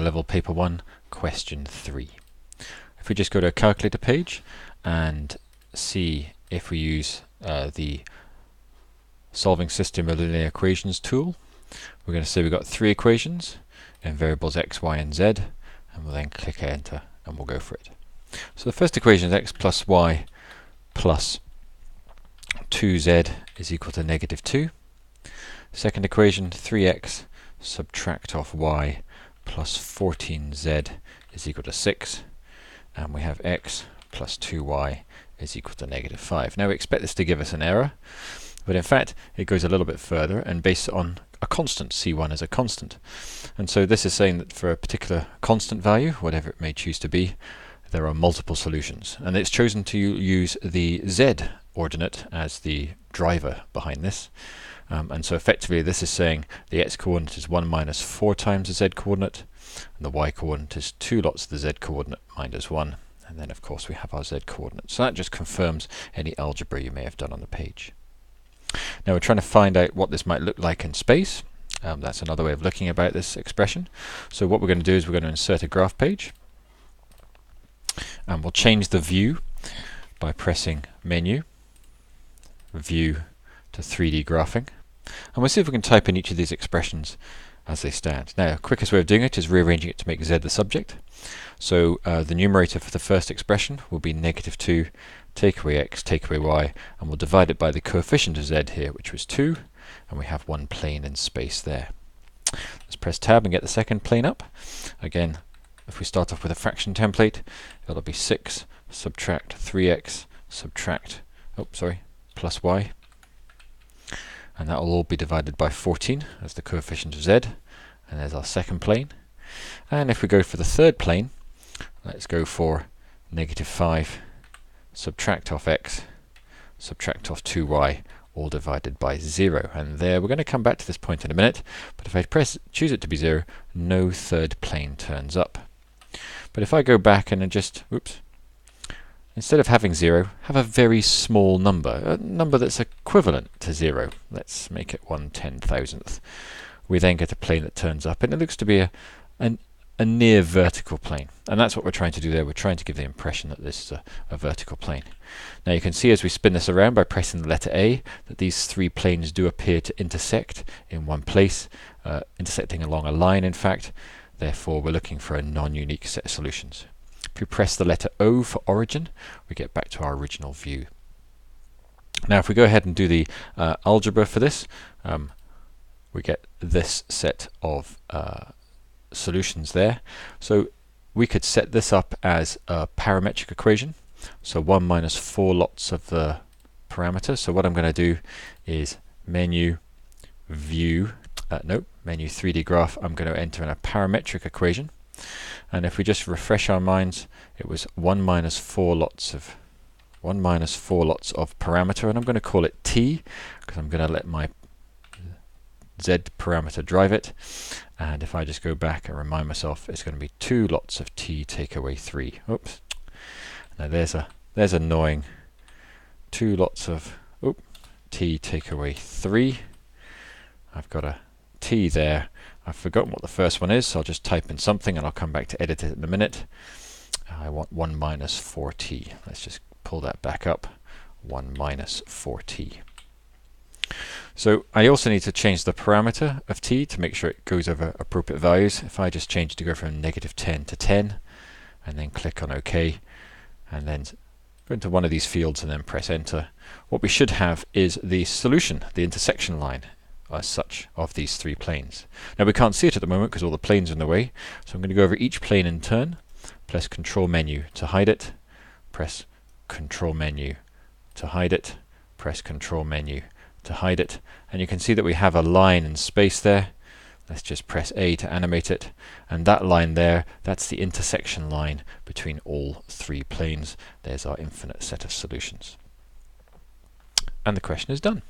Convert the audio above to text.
Level Paper 1, Question 3. If we just go to a calculator page and see if we use the Solving System of Linear Equations tool, we're going to say we've got three equations in variables x, y, and z, and we'll then click enter and we'll go for it. So the first equation is x plus y plus 2z is equal to negative 2. Second equation, 3x subtract off y plus 14z is equal to 6. And we have x plus 2y is equal to negative 5. Now we expect this to give us an error, but in fact it goes a little bit further and based on a constant. C1 is a constant. And so this is saying that for a particular constant value, whatever it may choose to be, there are multiple solutions. And it's chosen to use the z ordinate as the driver behind this. And so effectively this is saying the x-coordinate is 1 minus 4 times the z-coordinate, and the y-coordinate is 2 lots of the z-coordinate minus 1. And then of course we have our z-coordinate. So that just confirms any algebra you may have done on the page. Now we're trying to find out what this might look like in space. That's another way of looking about this expression. So what we're going to do is we're going to insert a graph page. And we'll change the view by pressing Menu, View to 3D Graphing. And we'll see if we can type in each of these expressions as they stand. Now, the quickest way of doing it is rearranging it to make z the subject. So the numerator for the first expression will be negative 2, take away x, take away y, and we'll divide it by the coefficient of z here, which was 2, and we have one plane in space there. Let's press tab and get the second plane up. Again, if we start off with a fraction template, it'll be 6 subtract 3x subtract, plus y. And that will all be divided by 14 as the coefficient of z. And there's our second plane. And if we go for the third plane, let's go for negative 5 subtract off x subtract off 2y, all divided by 0. And there, we're going to come back to this point in a minute, but if I choose it to be 0, no third plane turns up. But if I go back and just, instead of having 0, have a very small number, a number that's equivalent to 0. Let's make it 1/10,000th. We then get a plane that turns up, and it looks to be a near vertical plane. And that's what we're trying to do there. We're trying to give the impression that this is a vertical plane. Now you can see as we spin this around by pressing the letter A that these three planes do appear to intersect in one place, intersecting along a line in fact. Therefore we're looking for a non-unique set of solutions. If we press the letter O for origin, we get back to our original view. Now if we go ahead and do the algebra for this, we get this set of solutions there. So we could set this up as a parametric equation. So 1 minus 4 lots of the parameter. So what I'm going to do is menu, view, menu 3D graph. I'm going to enter in a parametric equation. And if we just refresh our minds, it was 1 minus 4 lots of parameter, and I'm going to call it t because I'm going to let my z parameter drive it. And if I just go back and remind myself, it's going to be 2 lots of t take away 3. Oops. Now there's annoying. 2 lots of t take away 3. I've got a t there. I've forgotten what the first one is, so I'll just type in something and I'll come back to edit it in a minute. I want 1 minus 4t. Let's just pull that back up. 1 minus 4t. So I also need to change the parameter of t to make sure it goes over appropriate values. If I just change it to go from negative 10 to 10, and then click on OK, and then go into one of these fields and then press enter, what we should have is the solution, the intersection line as such of these three planes. Now we can't see it at the moment because all the planes are in the way, so I'm going to go over each plane in turn, press Control Menu to hide it, press Control Menu to hide it, press Control Menu to hide it, and you can see that we have a line in space there. Let's just press A to animate it, and that line there, that's the intersection line between all three planes. There's our infinite set of solutions. And the question is done.